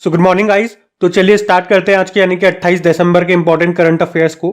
So good morning guys. तो चलिए start करते हैं आज के यानी कि 28 दिसंबर के इंपॉर्टेंट करंट अफेयर्स को।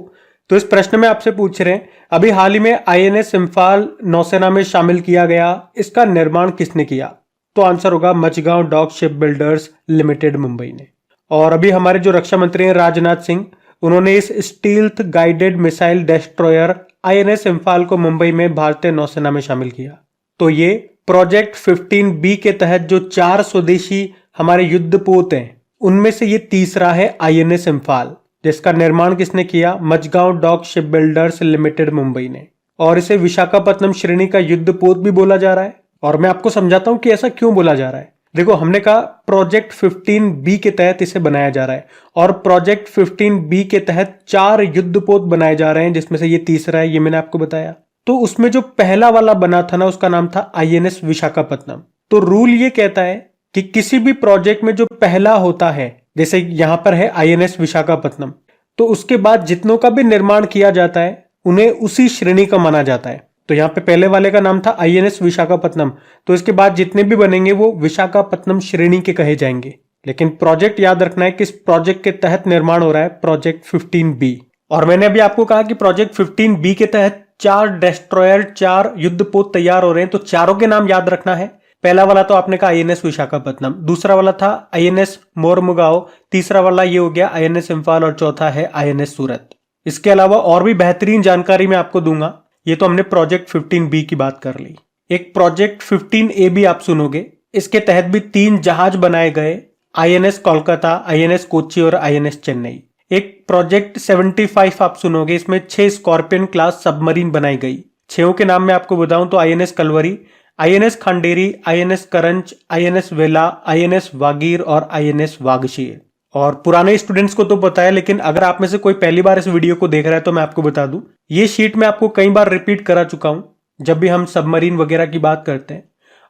तो इस प्रश्न में आपसे पूछ रहे हैं, अभी हाल ही में आईएनएस इंफाल नौसेना में शामिल किया गया, इसका निर्माण किसने किया? तो आंसर होगा Mazagon dock ship builders limited Mumbai ने। और अभी हमारे जो रक्षा मंत्री हैं राजनाथ सिंह, उन्होंने इस stealth guided missile destroyer INS Imphal को मुंबई में भारतीय नौसेना में शामिल किया। तो ये प्रोजेक्ट 15B के तहत जो 4 स्वदेशी हमारे युद्धपोत हैं उनमें से ये तीसरा है आईएनएस इंफाल, जिसका निर्माण किसने किया? Mazagon dock ship builders limited Mumbai ने। और इसे विशाखापत्तनम श्रेणी का युद्धपोत भी बोला जा रहा है। और मैं आपको समझाता हूं कि ऐसा क्यों बोला जा रहा है। देखो, हमने कहा प्रोजेक्ट 15B के तहत इसे बनाया जा रहा है और प्रोजेक्ट 15B के तहत 4 युद्धपोत बनाए जा रहे हैं, जिसमें से ये तीसरा है, ये मैंने आपको बताया। तो उसमें जो पहला वाला बना था ना, उसका नाम था आईएनएस विशाखापत्तनम। तो रूल ये कहता है कि किसी भी प्रोजेक्ट में जो पहला होता है, जैसे यहां पर है आईएनएस विशाखापत्तनम, तो उसके बाद जितनों का भी निर्माण किया जाता है उन्हें उसी श्रेणी का माना जाता है। तो यहां पे पहले वाले का नाम था आईएनएस विशाखापत्तनम, तो इसके बाद जितने भी बनेंगे वो विशाखापत्तनम श्रेणी के कहे जाएंगे। लेकिन प्रोजेक्ट याद रखना है कि इस प्रोजेक्ट के तहत निर्माण हो रहा है प्रोजेक्ट 15B। और मैंने अभी आपको कहा कि प्रोजेक्ट 15B के तहत 4 डेस्ट्रॉयर, 4 युद्धपोत तैयार हो रहे हैं। तो चारों के नाम याद रखना है। पहला वाला तो आपने कहा आईएनएस विशाखापत्तनम, दूसरा वाला था आईएनएस मोरमुगाओ, तीसरा वाला ये हो गया आईएनएस इंफाल और चौथा है आईएनएस सूरत। इसके अलावा और भी बेहतरीन जानकारी मैं आपको दूंगा। ये तो हमने प्रोजेक्ट 15B की बात कर ली। एक प्रोजेक्ट 15A भी आप सुनोगे। इसके तहत भी 3 जहाज बनाए गए, आईएनएस कोलकाता, आईएनएस कोच्चि और आईएनएस चेन्नई। एक प्रोजेक्ट 75 आप सुनोगे, इसमें 6 स्कॉर्पियन क्लास सबमरीन बनाई गई। 6 के नाम मैं आपको बताऊं तो INS Kalvari, INS Khanderi, INS Karanj, INS Vela, INS Vagir और आईएनएस वागशीर। और पुराने स्टूडेंट्स को तो पता है, लेकिन अगर आप में से कोई पहली बार इस वीडियो को देख रहा है तो मैं आपको बता दूं, ये शीट मैं आपको कई बार रिपीट करा चुका हूं जब भी हम सबमरीन वगैरह की बात करते हैं।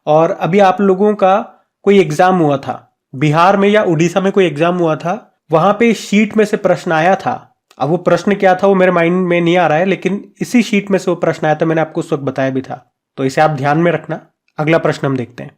और अभी आप लोगों का कोई एग्जाम हुआ था, बिहार में या उड़ीसा में कोई एग्जाम हुआ था, वहां पे शीट में से प्रश्न आया था। अब वो प्रश्न क्या था वो मेरे माइंड में नहीं आ रहा है, लेकिन इसी शीट में से वो प्रश्न आया था, मैंने आपको उस वक्त बताया भी था। तो इसे आप ध्यान में रखना। अगला प्रश्न हम देखते हैं।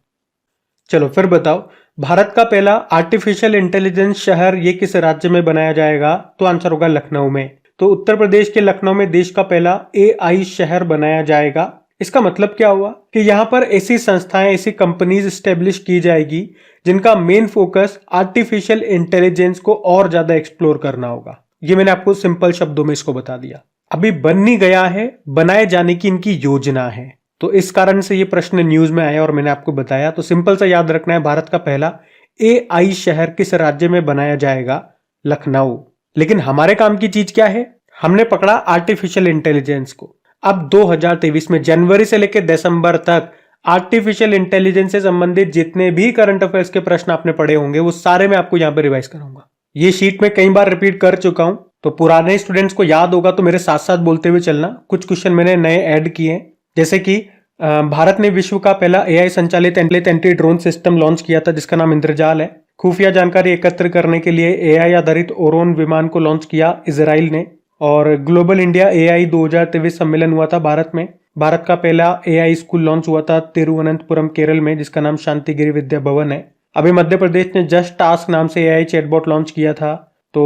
चलो फिर बताओ, भारत का पहला आर्टिफिशियल इंटेलिजेंस शहर ये किस राज्य में बनाया जाएगा? तो आंसर होगा लखनऊ में। तो उत्तर प्रदेश के लखनऊ में देश का पहला AI शहर बनाया जाएगा। इसका मतलब क्या हुआ कि यहां पर ऐसी संस्थाएं, ऐसी कंपनीज स्टेब्लिश की जाएगी जिनका मेन फोकस आर्टिफिशियल इंटेलिजेंस को और ज्यादा एक्सप्लोर करना होगा। ये मैंने आपको सिंपल शब्दों में इसको बता दिया। अभी बन नहीं गया है, बनाए जाने की इनकी योजना है। तो इस कारण से ये प्रश्न न्यूज में आया और मैंने आपको बताया। तो सिंपल सा याद रखना है, भारत का पहला AI शहर किस राज्य में बनाया जाएगा? लखनऊ। लेकिन हमारे काम की चीज क्या है? हमने पकड़ा आर्टिफिशियल इंटेलिजेंस को। अब 2023 में जनवरी से लेकर दिसंबर तक आर्टिफिशियल इंटेलिजेंस से संबंधित जितने भी करंट अफेयर्स के प्रश्न आपने पढ़े होंगे वो सारे मैं आपको यहाँ पे रिवाइज कराऊंगा। ये शीट में कई बार रिपीट कर चुका हूं, तो पुराने स्टूडेंट्स को याद होगा तो मेरे साथ साथ बोलते हुए चलना। कुछ क्वेश्चन मैंने नए ऐड किए हैं, जैसे कि भारत ने विश्व का पहला AI संचालित एंटी ड्रोन सिस्टम लॉन्च किया था जिसका नाम इंद्रजाल है। खुफिया जानकारी एकत्र करने के लिए AI आधारित ओरोन विमान को लॉन्च किया इजराइल ने। और ग्लोबल इंडिया AI 2023 सम्मेलन हुआ था भारत में। भारत का पहला AI स्कूल लॉन्च हुआ था तिरुवनंतपुरम केरल में, जिसका नाम शांतिगिरी विद्या भवन है। अभी मध्य प्रदेश ने जस्ट टास्क नाम से AI चैटबॉट लॉन्च किया था। तो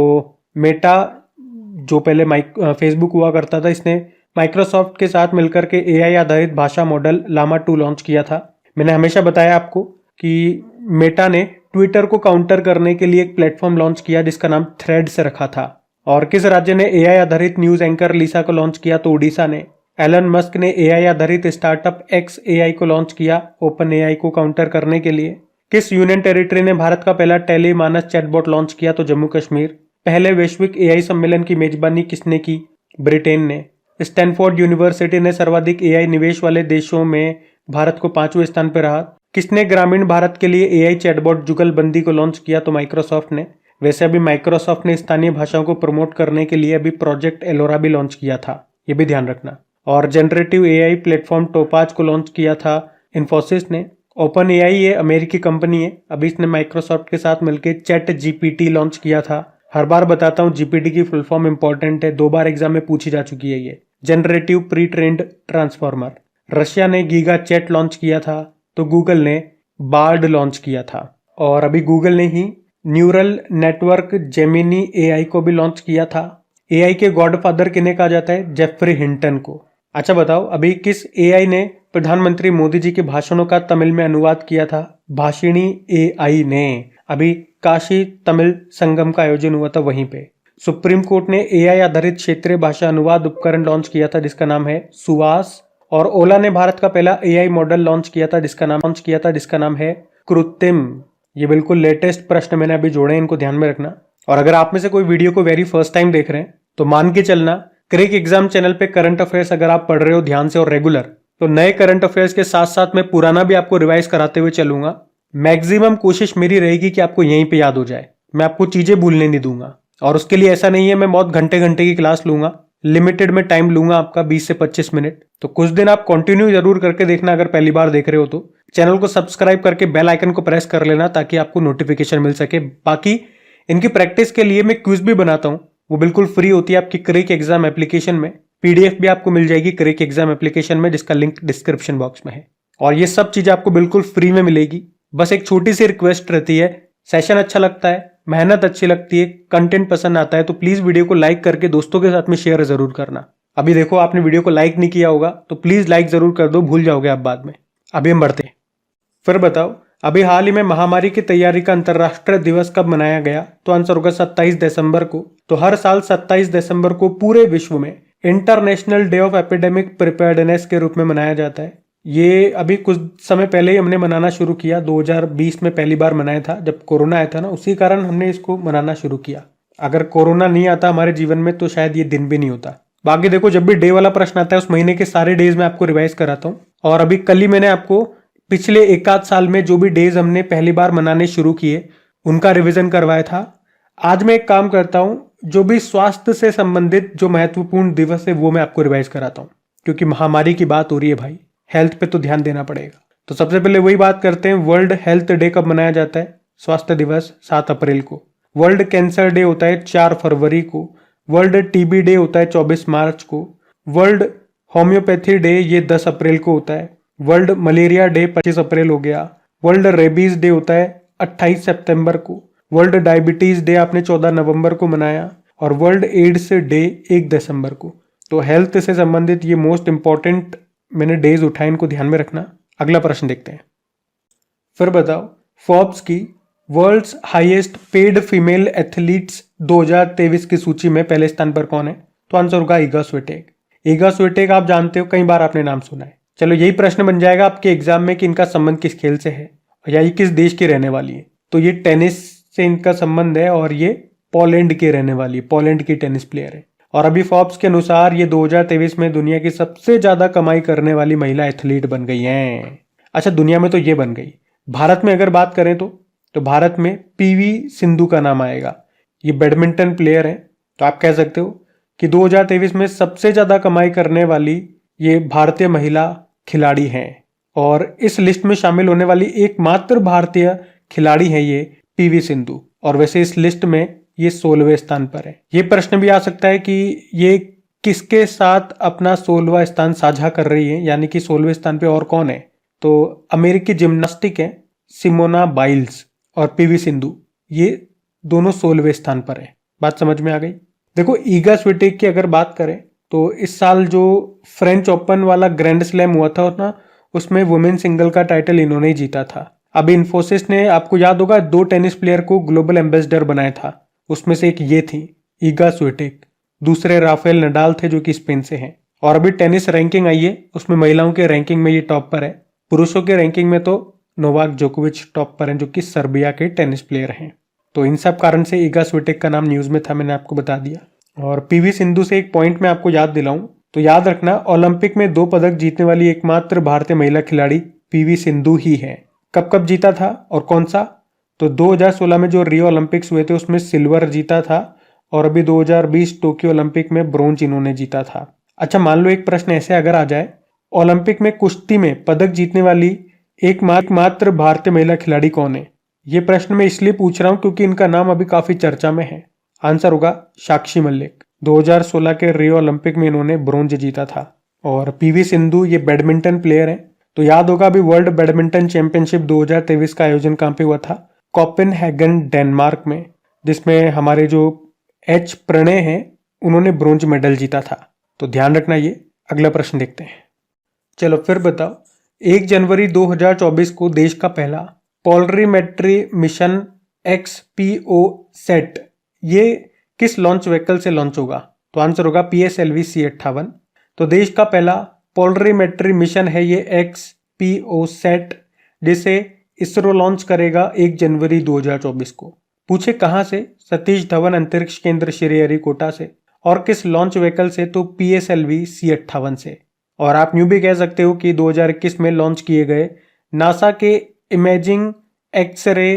मेटा, जो पहले फेसबुक हुआ करता था, इसने माइक्रोसॉफ्ट के साथ मिलकर के AI आधारित भाषा मॉडल लामा 2 लॉन्च किया था। मैंने हमेशा बताया आपको कि मेटा ने ट्विटर को काउंटर करने के लिए एक प्लेटफॉर्म लॉन्च किया जिसका नाम थ्रेड्स रखा था। और किस राज्य ने AI आधारित न्यूज एंकर लिसा को लॉन्च किया? तो उड़ीसा ने। एलन मस्क ने AI आधारित स्टार्टअप XAI को लॉन्च किया ओपन AI को काउंटर करने के लिए। किस यूनियन टेरिटरी ने भारत का पहला टेली मानस चैटबॉट लॉन्च किया? तो जम्मू कश्मीर। पहले वैश्विक AI सम्मेलन की मेजबानी किसने की? ब्रिटेन ने। स्टैनफोर्ड यूनिवर्सिटी ने सर्वाधिक AI निवेश वाले देशों में भारत को 5वें स्थान पर रहा। किसने ग्रामीण भारत के लिए AI चैटबॉट जुगलबंदी को लॉन्च किया? तो माइक्रोसॉफ्ट ने। वैसे अभी माइक्रोसॉफ्ट ने स्थानीय भाषाओं को प्रमोट करने के लिए अभी प्रोजेक्ट एलोरा भी लॉन्च किया था, ये भी ध्यान रखना। और जनरेटिव AI प्लेटफॉर्म टोपाज को लॉन्च किया था इन्फोसिस ने। ओपन AI ये अमेरिकी कंपनी है, अभी इसने माइक्रोसॉफ्ट के साथ मिलकर चैट GPT लॉन्च किया था। हर बार बताता हूँ GPT की फुल फॉर्म इंपॉर्टेंट है, 2 बार एग्जाम में पूछी जा चुकी है ये। Generative pre trend transformer. Russia ने गीगा चैट लॉन्च किया था, तो गूगल ने बार्ड लॉन्च किया था। और अभी गूगल ने ही न्यूरल नेटवर्क जेमिनी एआई को भी लॉन्च किया था। एआई के गॉडफादर किन्हें कहा जाता है? जेफरी हिंटन को। अच्छा बताओ, अभी किस एआई ने प्रधानमंत्री मोदी जी के भाषणों का तमिल में अनुवाद किया था? भाषिणी एआई ने। अभी काशी तमिल संगम का आयोजन हुआ था वहीं पे। सुप्रीम कोर्ट ने एआई आधारित क्षेत्रीय भाषा अनुवाद उपकरण लॉन्च किया था जिसका नाम है सुवास। और ओला ने भारत का पहला एआई मॉडल लॉन्च किया था जिसका नाम है कृत्रिम। ये बिल्कुल लेटेस्ट प्रश्न मैंने अभी जोड़े हैं, इनको ध्यान में रखना। और अगर आप में से कोई वीडियो को वेरी फर्स्ट टाइम देख रहे हैं तो मान के चलना, क्रिक एग्जाम चैनल पे करंट अफेयर्स अगर आप पढ़ रहे हो ध्यान से और रेगुलर, तो नए करंट अफेयर्स के साथ साथ मैं पुराना भी आपको रिवाइज कराते हुए चलूंगा। मैक्सिमम कोशिश मेरी रहेगी कि आपको यहीं पे याद हो जाए, मैं आपको चीजें भूलने नहीं दूंगा। और उसके लिए ऐसा नहीं है मैं बहुत घंटे घंटे की क्लास लूंगा, लिमिटेड में टाइम लूंगा आपका 20 से 25 मिनट। तो कुछ दिन आप कंटिन्यू जरूर करके देखना, अगर पहली बार देख रहे हो तो चैनल को सब्सक्राइब करके बेल आइकन को प्रेस कर लेना ताकि आपको नोटिफिकेशन मिल सके। बाकी इनकी प्रैक्टिस के लिए मैं क्विज भी बनाता हूं, वो बिल्कुल फ्री होती है आपकी क्रिक एग्जाम एप्लीकेशन में। पीडीएफ भी आपको मिल जाएगी क्रिक एग्जाम एप्लीकेशन में, जिसका लिंक डिस्क्रिप्शन बॉक्स में है। और ये सब चीजें आपको बिल्कुल फ्री में मिलेगी। बस एक छोटी सी रिक्वेस्ट रहती है, सेशन अच्छा लगता है, मेहनत अच्छी लगती है, कंटेंट पसंद आता है तो प्लीज वीडियो को लाइक करके दोस्तों के साथ में शेयर जरूर करना। अभी देखो आपने वीडियो को लाइक नहीं किया होगा तो प्लीज लाइक जरूर कर दो, भूल जाओगे आप बाद में। अभी हम बढ़ते हैं। फिर बताओ, अभी हाल ही में महामारी की तैयारी का अंतर्राष्ट्रीय दिवस कब मनाया गया? तो आंसर होगा 27 दिसंबर को। तो हर साल 27 दिसंबर को पूरे विश्व में international day of epidemic preparedness के रूप में मनाया जाता है। ये अभी कुछ समय पहले ही हमने मनाना शुरू किया, 2020 में पहली बार मनाया था जब कोरोना आया था ना, उसी कारण हमने इसको मनाना शुरू किया। अगर कोरोना नहीं आता हमारे जीवन में तो शायद ये दिन भी नहीं होता। बाकी देखो, जब भी डे वाला प्रश्न आता है उस महीने के सारे डेज में आपको रिवाइज कराता हूँ। और अभी कल ही मैंने आपको पिछले एक आध साल में जो भी डेज हमने पहली बार मनाने शुरू किए उनका रिवीजन करवाया था। आज मैं एक काम करता हूं, जो भी स्वास्थ्य से संबंधित जो महत्वपूर्ण दिवस है वो मैं आपको रिवाइज कराता हूं, क्योंकि महामारी की बात हो रही है भाई, हेल्थ पे तो ध्यान देना पड़ेगा। तो सबसे पहले वही बात करते हैं, वर्ल्ड हेल्थ डे कब मनाया जाता है? स्वास्थ्य दिवस 7 अप्रैल को। वर्ल्ड कैंसर डे होता है 4 फरवरी को। वर्ल्ड टीबी डे होता है 24 मार्च को। वर्ल्ड होम्योपैथी डे ये 10 अप्रैल को होता है। वर्ल्ड मलेरिया डे 25 अप्रैल हो गया। वर्ल्ड रेबीज डे होता है 28 सितंबर को। वर्ल्ड डायबिटीज डे आपने 14 नवंबर को मनाया। और वर्ल्ड एड्स डे 1 दिसंबर को। तो हेल्थ से संबंधित ये मोस्ट इंपॉर्टेंट मैंने डेज उठाए, इनको ध्यान में रखना। अगला प्रश्न देखते हैं। फिर बताओ, फोर्ब्स की world's highest paid female athletes 2023 की सूची में पहले स्थान पर कौन है? तो आंसर होगा ईगा स्विटेक। ईगा स्विटेक आप जानते हो, कई बार आपने नाम सुना है। चलो यही प्रश्न बन जाएगा आपके एग्जाम में कि इनका संबंध किस खेल से है या ये किस देश की रहने वाली है। तो ये टेनिस से इनका संबंध है और ये पोलैंड की रहने वाली है, पोलैंड की टेनिस प्लेयर है। और अभी फोर्ब्स के अनुसार ये 2023 में दुनिया की सबसे ज्यादा कमाई करने वाली महिला एथलीट बन गई हैं। अच्छा, दुनिया में तो ये बन गई, भारत में अगर बात करें तो भारत में पीवी सिंधु का नाम आएगा। ये बैडमिंटन प्लेयर है, तो आप कह सकते हो कि 2023 में सबसे ज्यादा कमाई करने वाली ये भारतीय महिला खिलाड़ी हैं। और इस लिस्ट में शामिल होने वाली एकमात्र भारतीय खिलाड़ी है ये पीवी सिंधु। और वैसे इस लिस्ट में ये 16वें स्थान पर है। ये प्रश्न भी आ सकता है कि ये किसके साथ अपना 16वां स्थान साझा कर रही है, यानी कि 16वें स्थान पे और कौन है? तो अमेरिकी जिम्नास्टिक है सिमोना बाइल्स और पीवी सिंधु, ये दोनों 16वें स्थान पर है। बात समझ में आ गई? देखो, ईगा स्विटेक की अगर बात करें तो इस साल जो फ्रेंच ओपन वाला ग्रैंड स्लैम हुआ था ना, उसमें वुमेन सिंगल का टाइटल इन्होंने ही जीता था। अब इन्फोसिस ने, आपको याद होगा, 2 टेनिस प्लेयर को ग्लोबल एम्बेसडर बनाया था। उसमें से एक ये थी ईगा स्विटेक, दूसरे राफेल नडाल थे जो कि स्पेन से हैं। और अभी टेनिस रैंकिंग आई है, उसमें महिलाओं के रैंकिंग में ये टॉप पर है। पुरुषों के रैंकिंग में तो नोवाक जोकोविच टॉप पर हैं जो कि सर्बिया के टेनिस प्लेयर हैं। तो इन सब कारण से ईगा स्विटेक का नाम न्यूज में था, मैंने आपको बता दिया। और पीवी सिंधु से एक पॉइंट मैं आपको याद दिलाऊं तो याद रखना, ओलंपिक में 2 पदक जीतने वाली एकमात्र भारतीय महिला खिलाड़ी पीवी सिंधु ही है। कब कब जीता था और कौन सा? तो 2016 में जो रियो ओलंपिक्स हुए थे उसमें सिल्वर जीता था। और अभी 2020 टोक्यो ओलंपिक में ब्रोंज इन्होंने जीता था। अच्छा, मान लो एक प्रश्न ऐसे अगर आ जाए, ओलंपिक में कुश्ती में पदक जीतने वाली एकमात्र भारतीय महिला खिलाड़ी कौन है? ये प्रश्न मैं इसलिए पूछ रहा हूं क्योंकि इनका नाम अभी काफी चर्चा में है। आंसर होगा साक्षी मलिक। 2016 के रियो ओलंपिक में इन्होंने ब्रोंज जीता था। और पीवी सिंधु ये बैडमिंटन प्लेयर हैं। तो याद होगा, अभी वर्ल्ड बैडमिंटन चैंपियनशिप 2023 का आयोजन कहां पे हुआ था? कोपेनहेगन डेनमार्क में, जिसमें हमारे जो एच प्रणय हैं उन्होंने ब्रोंज मेडल जीता था। तो ध्यान रखना ये। अगला प्रश्न देखते हैं। चलो फिर बताओ, 1 जनवरी 2024 को देश का पहला पोलरीमेट्री मिशन XPO सेट ये किस लॉन्च व्हीकल से लॉन्च होगा? तो आंसर होगा PSLV C58। तो देश का पहला पोलरीमेट्री मिशन है ये XPO सेट, जिसे इसरो लॉन्च करेगा 1 जनवरी 2024 को। पूछे कहां से? सतीश धवन अंतरिक्ष केंद्र श्रीहरिकोटा से। और किस लॉन्च व्हीकल से? तो PSLV C58 से। और आप यूं भी कह सकते हो कि 2021 में लॉन्च किए गए नासा के इमेजिंग एक्सरे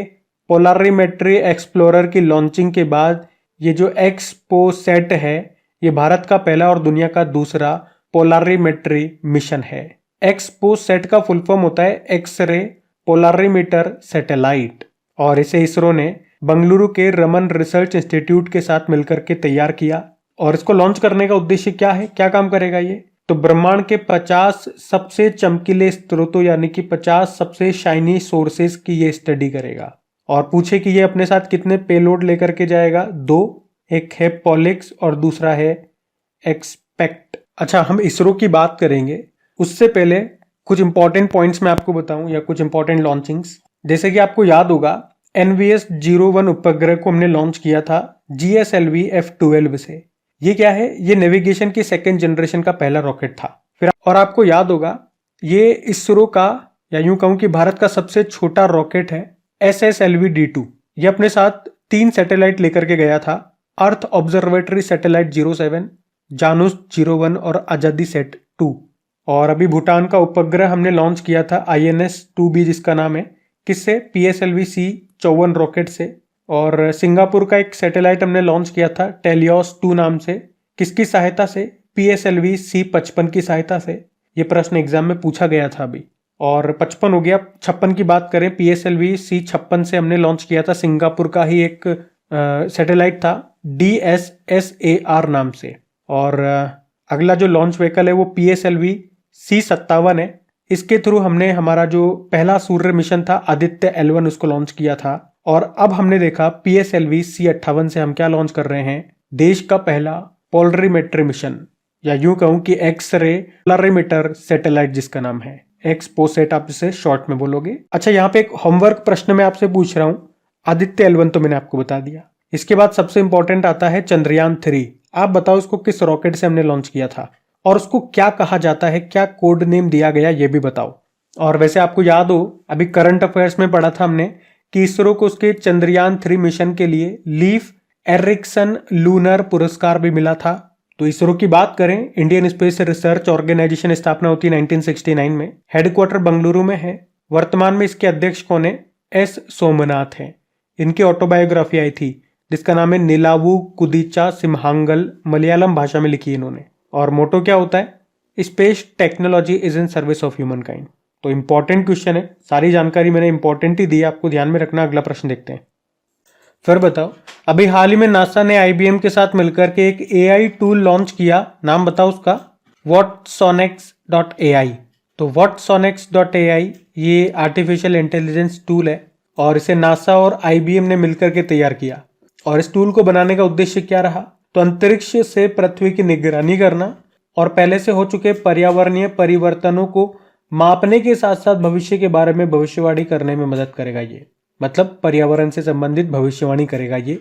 पोलरीमेट्री एक्सप्लोरर की लॉन्चिंग के बाद ये जो एक्सपो सेट है ये भारत का पहला और दुनिया का दूसरा पोलरीमेट्री मिशन है। एक्सपो सेट का फुल फॉर्म होता है एक्सरे पोलरीमीटर सैटेलाइट, और इसे इसरो ने बंगलुरु के रमन रिसर्च इंस्टीट्यूट के साथ मिलकर के तैयार किया। और इसको लॉन्च करने का उद्देश्य क्या है, क्या काम करेगा ये? तो ब्रह्मांड के 50 सबसे चमकीले स्रोतों यानी कि 50 सबसे शाइनी सोर्सेस की ये स्टडी करेगा। और पूछे कि ये अपने साथ कितने पेलोड लेकर के जाएगा? 2, एक है पॉलिक्स और दूसरा है एक्सपेक्ट। अच्छा, हम इसरो की बात करेंगे उससे पहले कुछ इंपॉर्टेंट पॉइंट्स मैं आपको बताऊं या कुछ इंपॉर्टेंट लॉन्चिंग्स। जैसे कि आपको याद होगा NVS-01 उपग्रह को हमने लॉन्च किया था GSLV F12 से। ये क्या है? ये नेविगेशन की सेकेंड जनरेशन का पहला रॉकेट था। फिर और आपको याद होगा ये इसरो का या यूं कहूं कि भारत का सबसे छोटा रॉकेट है SSLV-D2। ये अपने साथ 3 सैटेलाइट लेकर के गया था, अर्थ ऑब्जर्वेटरी सैटेलाइट 07, जानुस 01 और आजादी सेट 2। और अभी भूटान का उपग्रह हमने लॉन्च किया था INS-2B जिसका नाम है, किससे? PSLV C54 रॉकेट से। और सिंगापुर का एक सैटेलाइट हमने लॉन्च किया था टेलियोस 2 नाम से, किसकी सहायता से? PSLV C55 की सहायता से। ये प्रश्न एग्जाम में पूछा गया था अभी। और 55 हो गया, 56 की बात करें PSLV C56 से हमने लॉन्च किया था सिंगापुर का ही एक सैटेलाइट था DSSAR नाम से। और अगला जो लॉन्च व्हीकल है वो PSLV C57 है। इसके थ्रू हमने हमारा जो पहला सूर्य मिशन था आदित्य L1 उसको लॉन्च किया था। और अब हमने देखा PSLV C58 से हम क्या लॉन्च कर रहे हैं? देश का पहला पोलरीमेट्री मिशन, या यूं कहूं कि एक्सरे पोलरीमीटर सैटेलाइट जिसका नाम है एक्सपोसेट, आप इसे शॉर्ट में बोलोगे। अच्छा, यहाँ पे एक होमवर्क प्रश्न मैं आपसे पूछ रहा हूं। आदित्य L1 तो मैंने आपको बता दिया, इसके बाद सबसे इंपॉर्टेंट आता है चंद्रयान 3। आप बताओ इसको किस रॉकेट से हमने लॉन्च किया था और उसको क्या कहा जाता है, क्या कोड नेम दिया गया, ये भी बताओ। और वैसे आपको याद हो अभी करंट अफेयर्स में पढ़ा था हमने कि इसरो को उसके चंद्रयान 3 मिशन के लिए लीफ एरिक्सन लूनर पुरस्कार भी मिला था। तो इसरो की बात करें, इंडियन स्पेस रिसर्च ऑर्गेनाइजेशन स्थापना होती है 1969 में, हेडक्वार्टर बंगलुरु में है। वर्तमान में इसके अध्यक्ष कौन है? S सोमनाथ है। इनकी ऑटोबायोग्राफी आई थी जिसका नाम है निलावू कुदिचा सिम्हांगल, मलयालम भाषा में लिखी इन्होंने। और मोटो क्या होता है? Space technology is in service of human kind. तो इंपॉर्टेंट क्वेश्चन है, सारी जानकारी मैंने इंपॉर्टेंट ही दी है, आपको ध्यान में रखना। अगला प्रश्न देखते हैं। फिर बताओ, अभी हाल ही में नासा ने IBM के साथ मिलकर के एक AI टूल लॉन्च किया, नाम बताओ उसका? watsonics.ai। तो watsonics.ai ये आर्टिफिशियल इंटेलिजेंस टूल है और इसे नासा और IBM ने मिलकर के तैयार किया। और इस टूल को बनाने का उद्देश्य क्या रहा? तो अंतरिक्ष से पृथ्वी की निगरानी करना और पहले से हो चुके पर्यावरणीय परिवर्तनों को मापने के साथ साथ भविष्य के बारे में भविष्यवाणी करने में मदद करेगा। ये मतलब पर्यावरण से संबंधित भविष्यवाणी करेगा ये,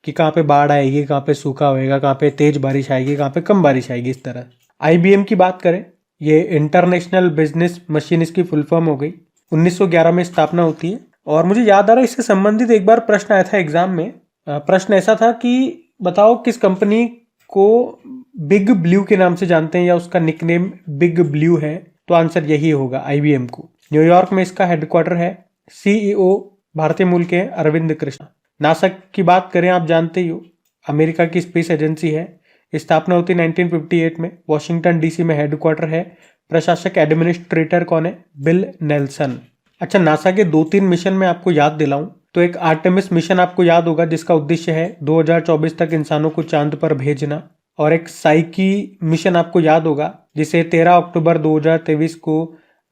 कि कहाँ पे बाढ़ आएगी, कहाँ पे सूखा होएगा, कहाँ पे तेज बारिश आएगी, कहाँ पे कम बारिश आएगी, इस तरह। IBM की बात करें, ये इंटरनेशनल बिजनेस मशीन इसकी फुल फॉर्म हो गई। 1911 में स्थापना होती है। और मुझे याद आ रहा है इससे संबंधित एक बार प्रश्न आया था एग्जाम में। प्रश्न ऐसा था कि बताओ किस कंपनी को बिग ब्लू के नाम से जानते हैं या उसका निकनेम बिग ब्लू है? तो आंसर यही होगा, IBM को। न्यूयॉर्क में इसका हेडक्वार्टर है। CEO भारतीय मूल के अरविंद कृष्ण। नासा की बात करें, आप जानते ही हो अमेरिका की स्पेस एजेंसी है। स्थापना होती 1958 में। वॉशिंगटन DC में हेडक्वार्टर है। प्रशासक एडमिनिस्ट्रेटर कौन है? Bill Nelson. अच्छा, नासा के 2-3 मिशन में आपको याद दिलाऊं तो एक आर्टेमिस मिशन आपको याद होगा जिसका उद्देश्य है 2024 तक इंसानों को चांद पर भेजना। और एक साइकी मिशन आपको याद होगा जिसे 13 अक्टूबर 2023 को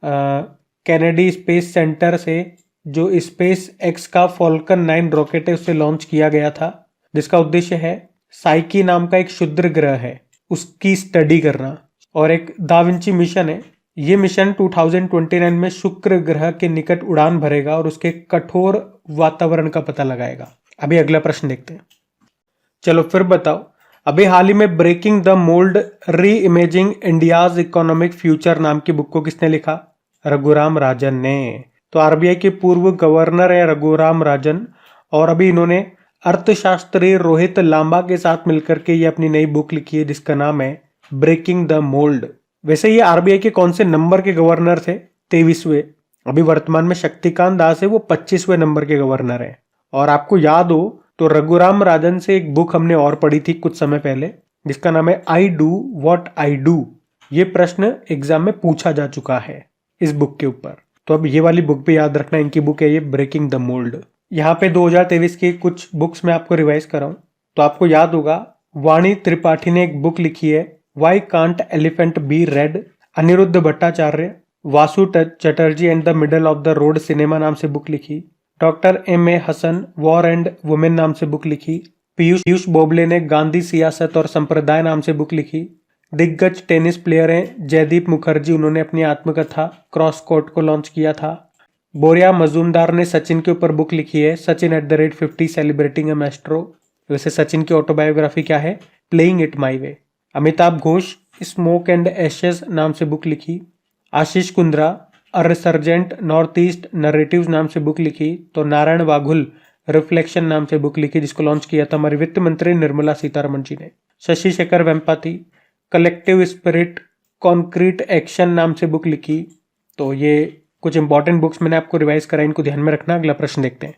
कैनेडी स्पेस सेंटर से जो स्पेस एक्स का फॉल्कन 9 रॉकेट है उसे लॉन्च किया गया था, जिसका उद्देश्य है साइकी नाम का एक क्षुद्र ग्रह है उसकी स्टडी करना। और एक दा विंची मिशन है, ये मिशन 2029 में शुक्र ग्रह के निकट उड़ान भरेगा और उसके कठोर वातावरण का पता लगाएगा। अभी अगला प्रश्न देखते हैं। चलो फिर बताओ, अभी हाल ही में ब्रेकिंग द मोल्ड री इमेजिंग इंडियाज इकोनॉमिक फ्यूचर नाम की बुक को किसने लिखा? रघुराम राजन ने। तो आरबीआई के पूर्व गवर्नर है रघुराम राजन, और अभी इन्होंने अर्थशास्त्री रोहित लांबा के साथ मिलकर के ये अपनी नई बुक लिखी है जिसका नाम है ब्रेकिंग द मोल्ड। वैसे ये आरबीआई के कौन से नंबर के गवर्नर थे? 23वें। अभी वर्तमान में शक्तिकांत दास है, वो 25वें नंबर के गवर्नर है। और आपको याद हो तो रघुराम राजन से एक बुक हमने और पढ़ी थी कुछ समय पहले जिसका नाम है I do what I do. ये प्रश्न एग्जाम में पूछा जा चुका है इस बुक के ऊपर, तो अब ये वाली बुक भी याद रखना, इनकी बुक है ये ब्रेकिंग द मोल्ड। यहाँ पे 2023 की कुछ बुक्स मैं आपको रिवाइज कराऊं तो आपको याद होगा वाणी त्रिपाठी ने एक बुक लिखी है why can't elephant be red. Anirudh Bhattacharya Vasu Chatterjee and the middle of the road cinema नाम से बुक लिखी। Doctor M A Hasan war and women नाम से बुक लिखी। पीयूष बोबले ने गांधी सियासत और संप्रदाय नाम से बुक लिखी। दिग्गज टेनिस प्लेयर हैं जयदीप मुखर्जी, उन्होंने अपनी आत्मकथा क्रॉस कोर्ट को लॉन्च किया था। बोरिया मजूमदार ने सचिन के ऊपर बुक लिखी है सचिन @50 सेलिब्रेटिंग अ मैस्ट्रो। वैसे सचिन की ऑटोबायोग्राफी क्या है? Playing it my way. Amitabh Ghosh smoke and ashes नाम से बुक लिखी। आशीष कुंद्रा अ रिसर्जेंट नॉर्थ ईस्ट नरेटिव्स नाम से बुक लिखी। तो नारायण वाघुल रिफ्लेक्शन नाम से बुक लिखी जिसको लॉन्च किया था हमारी वित्त मंत्री निर्मला सीतारमण जी ने। Shashi Shekhar Vempati collective spirit concrete action नाम से बुक लिखी। तो ये कुछ इंपॉर्टेंट बुक्स मैंने आपको रिवाइज करा, इनको ध्यान में रखना। अगला प्रश्न देखते हैं।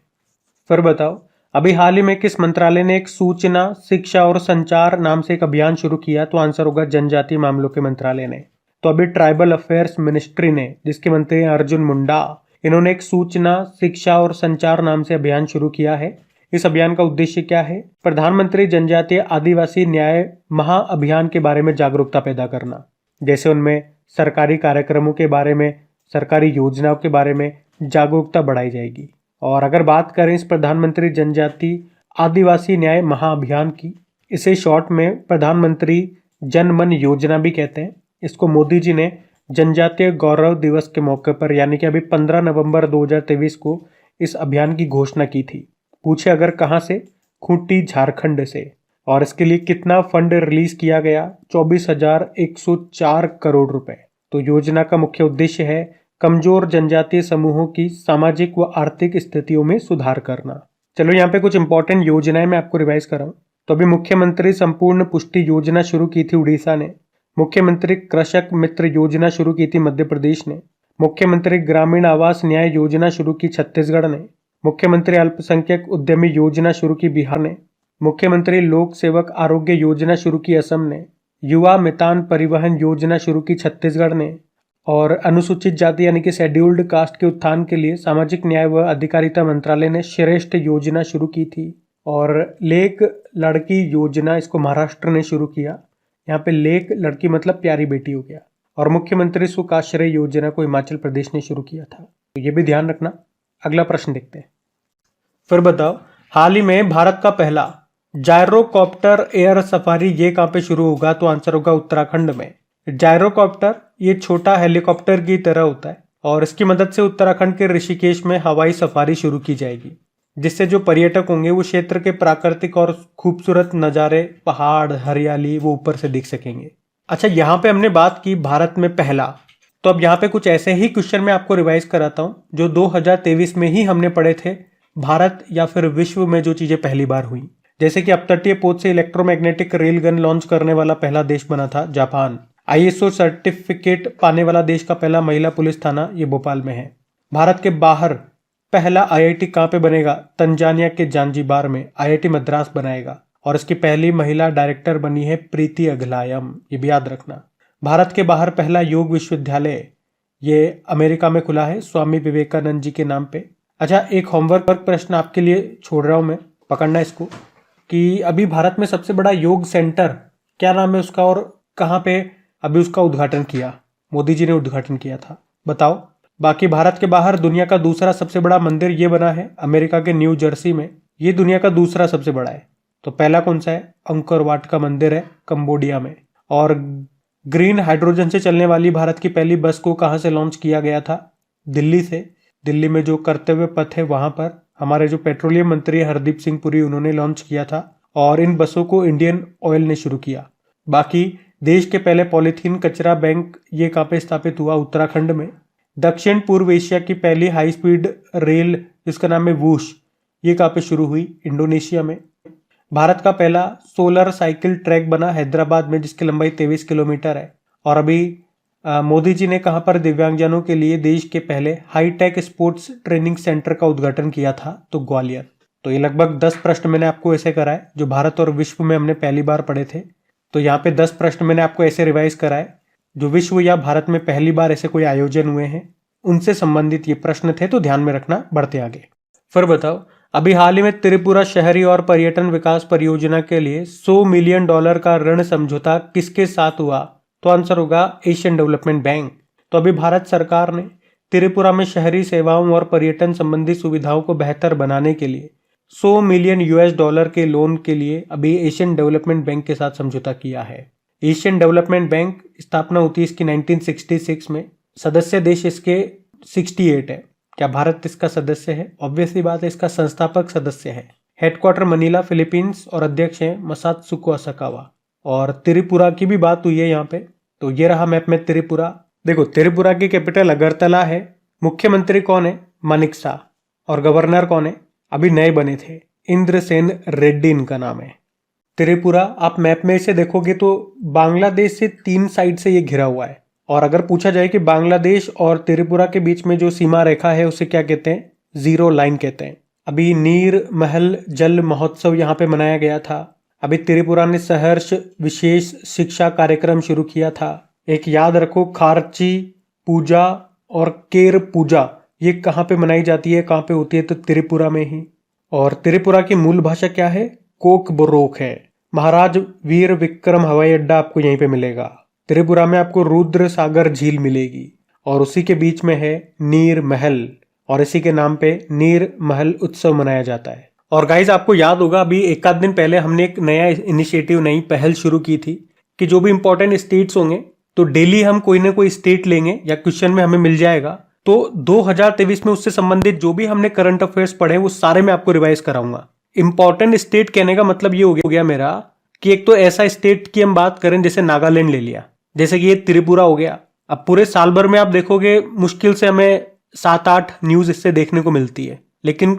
फिर बताओ, अभी हाल ही में किस मंत्रालय ने एक सूचना शिक्षा और संचार नाम से एक अभियान शुरू किया? तो आंसर होगा जनजातीय मामलों के मंत्रालय ने। तो अभी ट्राइबल अफेयर्स मिनिस्ट्री ने, जिसके मंत्री हैं अर्जुन मुंडा, इन्होंने एक सूचना शिक्षा और संचार नाम से अभियान शुरू किया है। इस अभियान का उद्देश्य क्या है? प्रधानमंत्री जनजातीय आदिवासी न्याय महाअभियान के बारे में जागरूकता पैदा करना, जैसे उनमें सरकारी कार्यक्रमों के बारे में, सरकारी योजनाओं के बारे में जागरूकता बढ़ाई जाएगी। और अगर बात करें इस प्रधानमंत्री जनजाति आदिवासी न्याय महाअभियान की, इसे शॉर्ट में प्रधानमंत्री जन मन योजना भी कहते हैं। इसको मोदी जी ने जनजातीय गौरव दिवस के मौके पर यानी कि अभी 15 नवंबर 2023 को इस अभियान की घोषणा की थी। पूछे अगर कहाँ से? खूंटी झारखंड से। और इसके लिए कितना फंड रिलीज किया गया? 24,104 करोड़ रुपए। तो योजना का मुख्य उद्देश्य है कमजोर जनजातीय समूहों की सामाजिक व आर्थिक स्थितियों में सुधार करना। चलो यहाँ पे कुछ इंपॉर्टेंट योजनाएं मैं आपको रिवाइज कराऊं। तो अभी मुख्यमंत्री संपूर्ण पुष्टि योजना शुरू की थी उड़ीसा ने। मुख्यमंत्री कृषक मित्र योजना शुरू की थी मध्य प्रदेश ने। मुख्यमंत्री ग्रामीण आवास न्याय योजना शुरू की छत्तीसगढ़ ने। मुख्यमंत्री अल्पसंख्यक उद्यमी योजना शुरू की बिहार ने। मुख्यमंत्री लोक सेवक आरोग्य योजना शुरू की असम ने। युवा मितान परिवहन योजना शुरू की छत्तीसगढ़ ने। और अनुसूचित जाति यानी कि शेड्यूल्ड कास्ट के उत्थान के लिए सामाजिक न्याय व अधिकारिता मंत्रालय ने श्रेष्ठ योजना शुरू की थी। और लेक लड़की योजना, इसको महाराष्ट्र ने शुरू किया। यहाँ पे लेक लड़की मतलब प्यारी बेटी हो गया। और मुख्यमंत्री सुखाश्रय योजना को हिमाचल प्रदेश ने शुरू किया था, तो ये भी ध्यान रखना। अगला प्रश्न देखते हैं। फिर बताओ, हाल ही में भारत का पहला जायरोकॉप्टर एयर सफारी ये कहाँ पे शुरू होगा? तो आंसर होगा उत्तराखंड में। जायरोकॉप्टर ये छोटा हेलीकॉप्टर की तरह होता है और इसकी मदद से उत्तराखंड के ऋषिकेश में हवाई सफारी शुरू की जाएगी, जिससे जो पर्यटक होंगे वो क्षेत्र के प्राकृतिक और खूबसूरत नज़ारे, पहाड़, हरियाली वो ऊपर से दिख सकेंगे। अच्छा, यहाँ पे हमने बात की भारत में पहला, तो अब यहाँ पे कुछ ऐसे ही क्वेश्चन मैं आपको रिवाइज कराता हूँ जो 2023 में ही हमने पढ़े थे। भारत या फिर विश्व में जो चीजें पहली बार हुई, जैसे कि अपतटीय पोत से इलेक्ट्रोमैग्नेटिक रेल गन लॉन्च करने वाला पहला देश बना था जापान। आईएसओ सर्टिफिकेट पाने वाला देश का पहला महिला पुलिस थाना ये भोपाल में है। भारत के बाहर पहला आईआईटी कहाँ पे बनेगा? तंजानिया के जांजिबार में आईआईटी मद्रास बनाएगा और इसकी पहली महिला डायरेक्टर बनी है प्रीति अगलायम, ये भी याद रखना। भारत के बाहर पहला योग विश्वविद्यालय ये अमेरिका में खुला है स्वामी विवेकानंद जी के नाम पे। अच्छा, एक होमवर्क प्रश्न आपके लिए छोड़ रहा हूं मैं, पकड़ना इसको, कि अभी भारत में सबसे बड़ा योग सेंटर क्या नाम है उसका और कहाँ पे अभी उसका उद्घाटन किया? मोदी जी ने उद्घाटन किया था, बताओ। बाकी भारत के बाहर दुनिया का दूसरा सबसे बड़ा मंदिर ये बना है अमेरिका के न्यू जर्सी में। ये दुनिया का दूसरा सबसे बड़ा है। तो पहला कौन सा है? अंकोर वाट का मंदिर है कंबोडिया में। और ग्रीन हाइड्रोजन से चलने वाली भारत की पहली बस को कहाँ से लॉन्च किया गया था? दिल्ली से। दिल्ली में जो कर्तव्य पथ है वहां पर हमारे जो पेट्रोलियम मंत्री हरदीप सिंह पुरी उन्होंने लॉन्च किया था। और इन बसों को इंडियन ऑयल ने शुरू किया। बाकी देश के पहले पॉलीथीन कचरा बैंक ये कहाँ पे स्थापित हुआ? उत्तराखंड में। दक्षिण पूर्व एशिया की पहली हाई स्पीड रेल जिसका नाम है वूश, ये कहाँ पे शुरू हुई? इंडोनेशिया में। भारत का पहला सोलर साइकिल ट्रैक बना हैदराबाद में जिसकी लंबाई 23 किलोमीटर है। और अभी मोदी जी ने कहाँ पर दिव्यांगजनों के लिए देश के पहले हाईटेक स्पोर्ट्स ट्रेनिंग सेंटर का उद्घाटन किया था? तो ग्वालियर। तो ये लगभग 10 प्रश्न मैंने आपको ऐसे कराए जो भारत और विश्व में हमने पहली बार पढ़े थे। तो यहाँ पे 10 प्रश्न मैंने आपको ऐसे रिवाइज कराए जो विश्व या भारत में पहली बार ऐसे कोई आयोजन हुए हैं उनसे संबंधित ये प्रश्न थे, तो ध्यान में रखना। बढ़ते आगे। फिर बताओ, अभी हाल ही में त्रिपुरा शहरी और पर्यटन विकास परियोजना के लिए $100 मिलियन का ऋण समझौता किसके साथ हुआ? तो आंसर होगा एशियन डेवलपमेंट बैंक। तो अभी भारत सरकार ने त्रिपुरा में शहरी सेवाओं और पर्यटन संबंधी सुविधाओं को बेहतर बनाने के लिए $100 मिलियन के लोन के लिए अभी एशियन डेवलपमेंट बैंक के साथ समझौता किया है। एशियन डेवलपमेंट बैंक स्थापना होती है इसकी 1966 में। सदस्य देश इसके 68 है। क्या भारत इसका सदस्य है? ऑब्वियसली बात है, इसका संस्थापक सदस्य है। हेडक्वार्टर मनीला फिलीपींस और अध्यक्ष हैं मसात्सुको असाकावा। और त्रिपुरा की भी बात हुई है यहाँ पे। तो ये रहा मैप में त्रिपुरा। देखो, त्रिपुरा की कैपिटल अगरतला है। मुख्यमंत्री कौन है? मानिक शाह। और गवर्नर कौन है? अभी नए बने थे, इंद्रसेन रेड्डी इनका नाम है। त्रिपुरा आप मैप में से देखोगे तो बांग्लादेश से 3 साइड से ये घिरा हुआ है। और अगर पूछा जाए कि बांग्लादेश और त्रिपुरा के बीच में जो सीमा रेखा है उसे क्या कहते हैं? जीरो लाइन कहते हैं। अभी नीर महल जल महोत्सव यहाँ पे मनाया गया था। अभी त्रिपुरा ने सहर्ष विशेष शिक्षा कार्यक्रम शुरू किया था। एक याद रखो, खारची पूजा और केर पूजा ये कहाँ पे मनाई जाती है, कहाँ पे होती है? तो त्रिपुरा में ही। और त्रिपुरा की मूल भाषा क्या है? कोक बोरोक है। महाराज वीर विक्रम हवाई अड्डा आपको यहीं पे मिलेगा। त्रिपुरा में आपको रुद्र सागर झील मिलेगी और उसी के बीच में है नीर महल और इसी के नाम पे नीर महल उत्सव मनाया जाता है। और गाइज आपको याद होगा अभी एक आध दिन पहले हमने एक नया इनिशिएटिव, नई पहल शुरू की थी कि जो भी इंपॉर्टेंट स्टेट्स होंगे तो डेली हम कोई ना कोई स्टेट लेंगे या क्वेश्चन में हमें मिल जाएगा। तो 2023 में उससे संबंधित जो भी हमने करंट अफेयर्स पढ़े वो सारे मैं आपको रिवाइज कराऊंगा। इंपॉर्टेंट स्टेट कहने का मतलब ये हो गया मेरा कि एक तो ऐसा स्टेट की हम बात करें जैसे नागालैंड ले लिया, जैसे कि ये त्रिपुरा हो गया। अब पूरे साल भर में आप देखोगे मुश्किल से हमें 7-8 न्यूज इससे देखने को मिलती है। लेकिन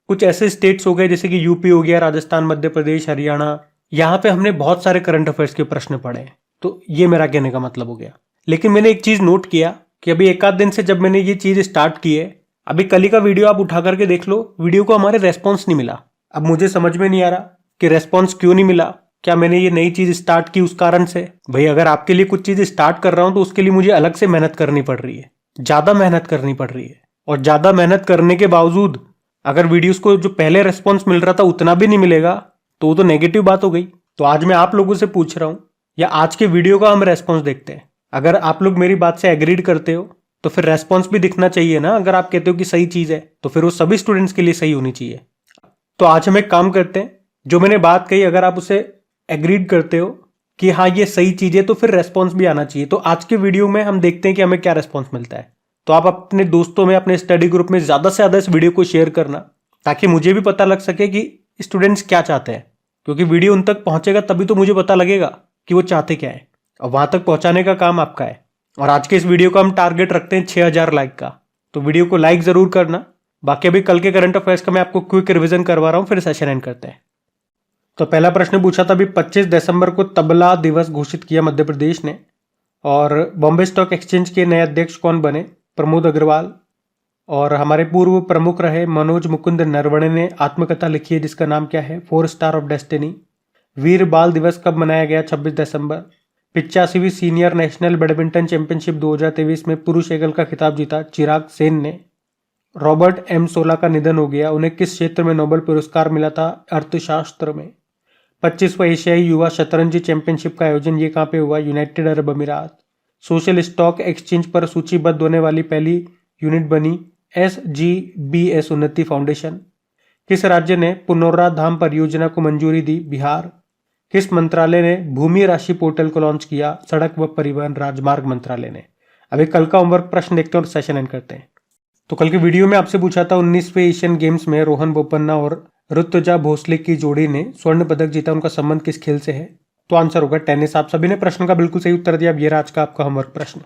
कुछ ऐसे स्टेट्स हो गए जैसे कि यूपी हो गया, राजस्थान, मध्य प्रदेश, हरियाणा, यहाँ पे हमने बहुत सारे करंट अफेयर्स के प्रश्न पढ़े हैं। तो ये मेरा कहने का मतलब हो गया। लेकिन मैंने एक चीज नोट किया कि अभी एक आध दिन से जब मैंने ये चीज स्टार्ट की है, अभी कल ही का वीडियो आप उठा करके देख लो, वीडियो को हमारे रेस्पॉन्स नहीं मिला। अब मुझे समझ में नहीं आ रहा कि रेस्पॉन्स क्यों नहीं मिला। क्या मैंने ये नई चीज स्टार्ट की उस कारण से? भाई अगर आपके लिए कुछ चीज स्टार्ट कर रहा हूं तो उसके लिए मुझे अलग से मेहनत करनी पड़ रही है, ज्यादा मेहनत करनी पड़ रही है। और ज्यादा मेहनत करने के बावजूद अगर वीडियोस को जो पहले रेस्पॉन्स मिल रहा था उतना भी नहीं मिलेगा तो वो तो नेगेटिव बात हो गई। तो आज मैं आप लोगों से पूछ रहा हूं, या आज के वीडियो का हम रेस्पॉन्स देखते हैं। अगर आप लोग मेरी बात से एग्रीड करते हो तो फिर रेस्पॉन्स भी दिखना चाहिए ना। अगर आप कहते हो कि सही चीज है तो फिर वो सभी स्टूडेंट्स के लिए सही होनी चाहिए। तो आज हम एक काम करते हैं, जो मैंने बात कही अगर आप उसे एग्रीड करते हो कि हाँ ये सही चीज है तो फिर रेस्पॉन्स भी आना चाहिए। तो आज के वीडियो में हम देखते हैं कि हमें क्या रेस्पॉन्स मिलता है। तो आप अपने दोस्तों में, अपने स्टडी ग्रुप में ज्यादा से ज्यादा इस वीडियो को शेयर करना ताकि मुझे भी पता लग सके कि स्टूडेंट्स क्या चाहते हैं। क्योंकि वीडियो उन तक पहुंचेगा तभी तो मुझे पता लगेगा कि वो चाहते क्या है, और वहां तक पहुंचाने का काम आपका है। और आज के इस वीडियो का हम टारगेट रखते हैं 6000 लाइक का। तो वीडियो को लाइक जरूर करना। बाकी अभी कल के करंट अफेयर्स का मैं आपको क्विक रिवीजन करवा रहा हूं, फिर सेशन एंड करते हैं। तो पहला प्रश्न पूछा था अभी 25 दिसंबर को तबला दिवस घोषित किया मध्य प्रदेश ने। और बॉम्बे स्टॉक एक्सचेंज के नए अध्यक्ष कौन बने? प्रमोद अग्रवाल। और हमारे पूर्व प्रमुख रहे मनोज मुकुंद नरवणे ने आत्मकथा लिखी है जिसका नाम क्या है? 4 स्टार ऑफ डेस्टिनी। वीर बाल दिवस कब मनाया गया? 26 दिसंबर। 85वीं सीनियर नेशनल बैडमिंटन चैंपियनशिप 2023 में पुरुष एकल का खिताब जीता चिराग सेन ने। रॉबर्ट एम सोला का निधन हो गया। उन्हें किस क्षेत्र में नोबेल पुरस्कार मिला था? अर्थशास्त्र में। 25वां एशियाई युवा शतरंज चैंपियनशिप का आयोजन ये कहाँ पे हुआ? यूनाइटेड अरब अमीरात। सोशल स्टॉक एक्सचेंज पर सूचीबद्ध होने वाली पहली यूनिट बनी SGBS उन्नति फाउंडेशन। किस राज्य ने पुनौरा धाम परियोजना को मंजूरी दी? बिहार। किस मंत्रालय ने भूमि राशि पोर्टल को लॉन्च किया? सड़क व परिवहन राजमार्ग मंत्रालय ने। अभी कल का होमवर्क प्रश्न देखते हैं और सेशन एंड करते हैं। तो कल के वीडियो में आपसे पूछा था 19वें एशियन गेम्स में रोहन बोपन्ना और ऋतुजा भोसले की जोड़ी ने स्वर्ण पदक जीता, उनका संबंध किस खेल से है? तो आंसर होगा टेनिस। आप सभी ने प्रश्न का बिल्कुल सही उत्तर दिया। अब ये रहा आज का आपका होमवर्क प्रश्न।